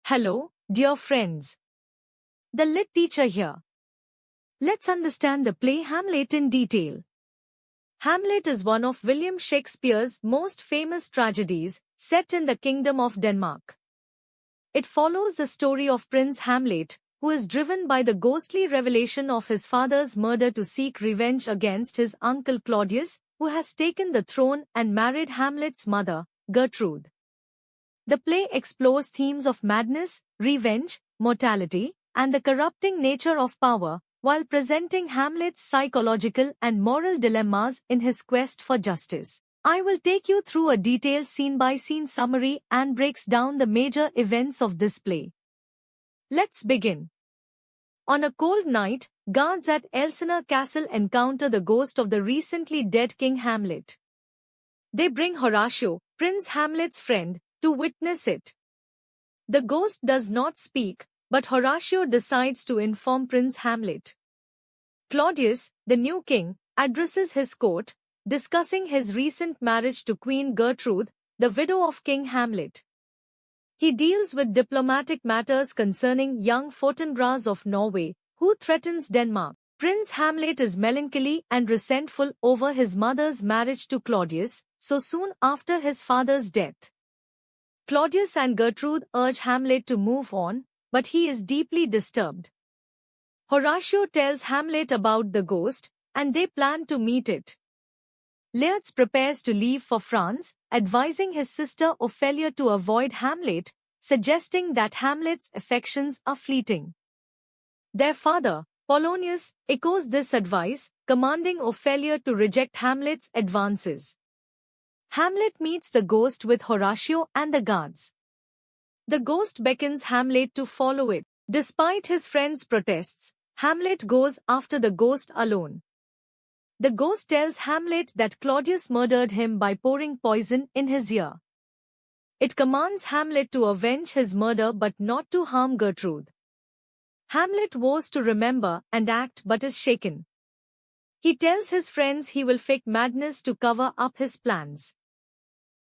Hello, dear friends. The lit teacher here. Let's understand the play Hamlet in detail. Hamlet is one of William Shakespeare's most famous tragedies, set in the Kingdom of Denmark. It follows the story of Prince Hamlet, who is driven by the ghostly revelation of his father's murder to seek revenge against his uncle Claudius, who has taken the throne and married Hamlet's mother, Gertrude. The play explores themes of madness, revenge, mortality, and the corrupting nature of power, while presenting Hamlet's psychological and moral dilemmas in his quest for justice. I will take you through a detailed scene-by-scene summary and breaks down the major events of this play. Let's begin. On a cold night, guards at Elsinore Castle encounter the ghost of the recently dead King Hamlet. They bring Horatio, Prince Hamlet's friend, to witness it. The ghost does not speak, but Horatio decides to inform Prince Hamlet. Claudius, the new king, addresses his court, discussing his recent marriage to Queen Gertrude, the widow of King Hamlet. He deals with diplomatic matters concerning young Fortinbras of Norway, who threatens Denmark. Prince Hamlet is melancholy and resentful over his mother's marriage to Claudius, so soon after his father's death. Claudius and Gertrude urge Hamlet to move on, but he is deeply disturbed. Horatio tells Hamlet about the ghost, and they plan to meet it. Laertes prepares to leave for France, advising his sister Ophelia to avoid Hamlet, suggesting that Hamlet's affections are fleeting. Their father, Polonius, echoes this advice, commanding Ophelia to reject Hamlet's advances. Hamlet meets the ghost with Horatio and the guards. The ghost beckons Hamlet to follow it. Despite his friend's protests, Hamlet goes after the ghost alone. The ghost tells Hamlet that Claudius murdered him by pouring poison in his ear. It commands Hamlet to avenge his murder but not to harm Gertrude. Hamlet vows to remember and act but is shaken. He tells his friends he will fake madness to cover up his plans.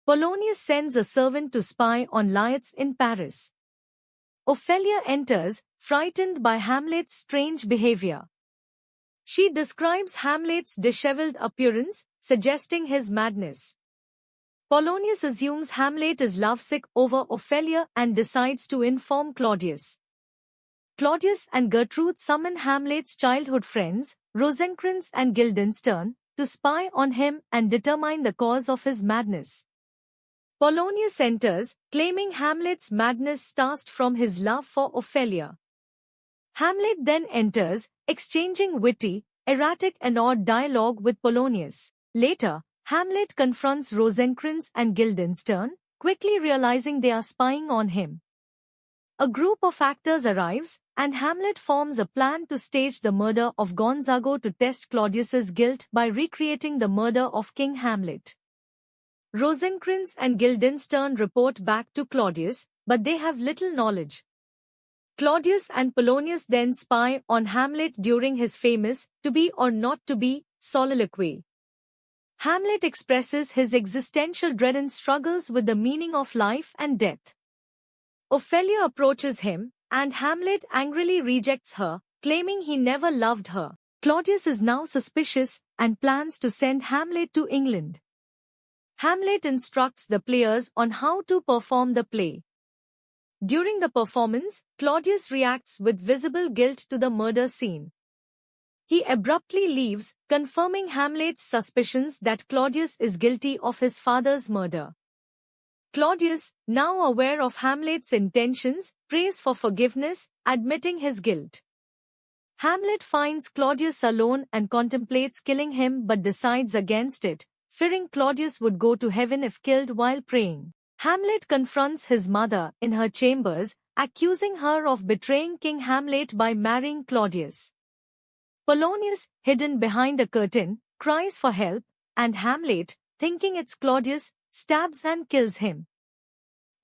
Polonius sends a servant to spy on Laertes in Paris. Ophelia enters, frightened by Hamlet's strange behavior. She describes Hamlet's disheveled appearance, suggesting his madness. Polonius assumes Hamlet is lovesick over Ophelia and decides to inform Claudius. Claudius and Gertrude summon Hamlet's childhood friends, Rosencrantz and Guildenstern, to spy on him and determine the cause of his madness. Polonius enters, claiming Hamlet's madness started from his love for Ophelia. Hamlet then enters, exchanging witty, erratic and odd dialogue with Polonius. Later, Hamlet confronts Rosencrantz and Guildenstern, quickly realizing they are spying on him. A group of actors arrives, and Hamlet forms a plan to stage the murder of Gonzago to test Claudius's guilt by recreating the murder of King Hamlet. Rosencrantz and Guildenstern report back to Claudius, but they have little knowledge. Claudius and Polonius then spy on Hamlet during his famous "to be or not to be" soliloquy. Hamlet expresses his existential dread and struggles with the meaning of life and death. Ophelia approaches him, and Hamlet angrily rejects her, claiming he never loved her. Claudius is now suspicious and plans to send Hamlet to England. Hamlet instructs the players on how to perform the play. During the performance, Claudius reacts with visible guilt to the murder scene. He abruptly leaves, confirming Hamlet's suspicions that Claudius is guilty of his father's murder. Claudius, now aware of Hamlet's intentions, prays for forgiveness, admitting his guilt. Hamlet finds Claudius alone and contemplates killing him but decides against it, fearing Claudius would go to heaven if killed while praying. Hamlet confronts his mother in her chambers, accusing her of betraying King Hamlet by marrying Claudius. Polonius, hidden behind a curtain, cries for help, and Hamlet, thinking it's Claudius, stabs and kills him.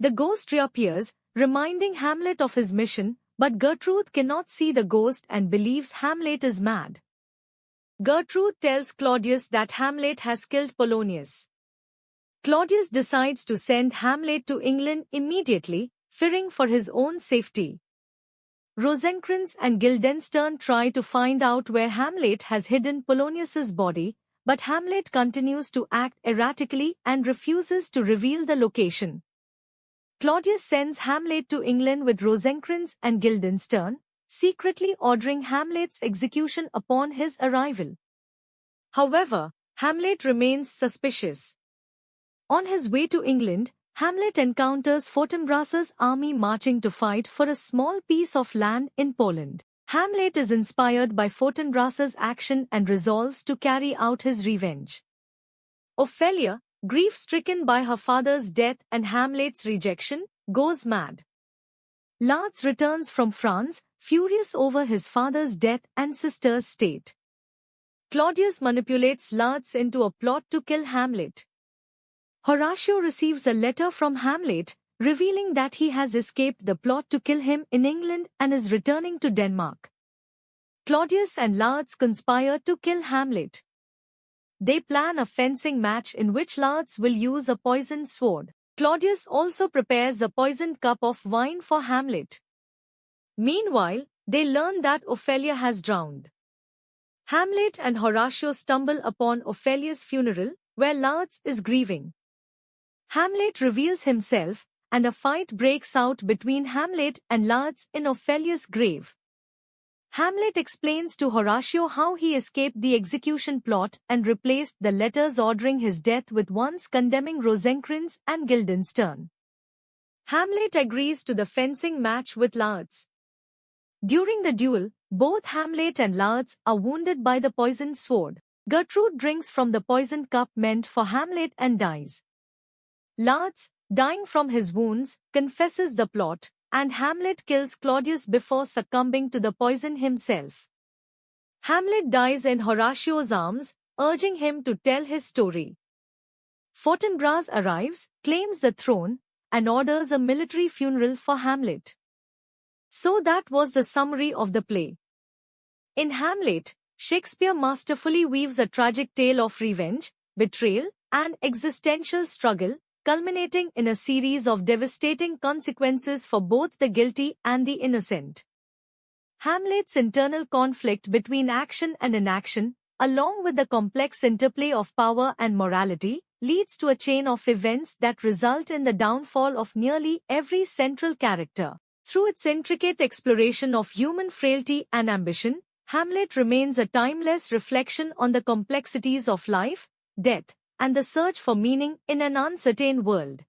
The ghost reappears, reminding Hamlet of his mission, but Gertrude cannot see the ghost and believes Hamlet is mad. Gertrude tells Claudius that Hamlet has killed Polonius. Claudius decides to send Hamlet to England immediately, fearing for his own safety. Rosencrantz and Guildenstern try to find out where Hamlet has hidden Polonius's body, but Hamlet continues to act erratically and refuses to reveal the location. Claudius sends Hamlet to England with Rosencrantz and Guildenstern, secretly ordering Hamlet's execution upon his arrival. However, Hamlet remains suspicious. On his way to England, Hamlet encounters Fortinbras's army marching to fight for a small piece of land in Poland. Hamlet is inspired by Fortinbras's action and resolves to carry out his revenge. Ophelia, grief-stricken by her father's death and Hamlet's rejection, goes mad. Lars returns from France, furious over his father's death and sister's state. Claudius manipulates Lars into a plot to kill Hamlet. Horatio receives a letter from Hamlet, revealing that he has escaped the plot to kill him in England and is returning to Denmark. Claudius and Lars conspire to kill Hamlet. They plan a fencing match in which Lars will use a poisoned sword. Claudius also prepares a poisoned cup of wine for Hamlet. Meanwhile, they learn that Ophelia has drowned. Hamlet and Horatio stumble upon Ophelia's funeral, where Lars is grieving. Hamlet reveals himself, and a fight breaks out between Hamlet and Lars in Ophelia's grave. Hamlet explains to Horatio how he escaped the execution plot and replaced the letters ordering his death with ones condemning Rosencrantz and Guildenstern. Hamlet agrees to the fencing match with Lars. During the duel, both Hamlet and Lars are wounded by the poisoned sword. Gertrude drinks from the poisoned cup meant for Hamlet and dies. Lars, dying from his wounds, confesses the plot, and Hamlet kills Claudius before succumbing to the poison himself. Hamlet dies in Horatio's arms, urging him to tell his story. Fortinbras arrives, claims the throne, and orders a military funeral for Hamlet. So that was the summary of the play. In Hamlet, Shakespeare masterfully weaves a tragic tale of revenge, betrayal, and existential struggle, culminating in a series of devastating consequences for both the guilty and the innocent. Hamlet's internal conflict between action and inaction, along with the complex interplay of power and morality, leads to a chain of events that result in the downfall of nearly every central character. Through its intricate exploration of human frailty and ambition, Hamlet remains a timeless reflection on the complexities of life, death, and the search for meaning in an uncertain world.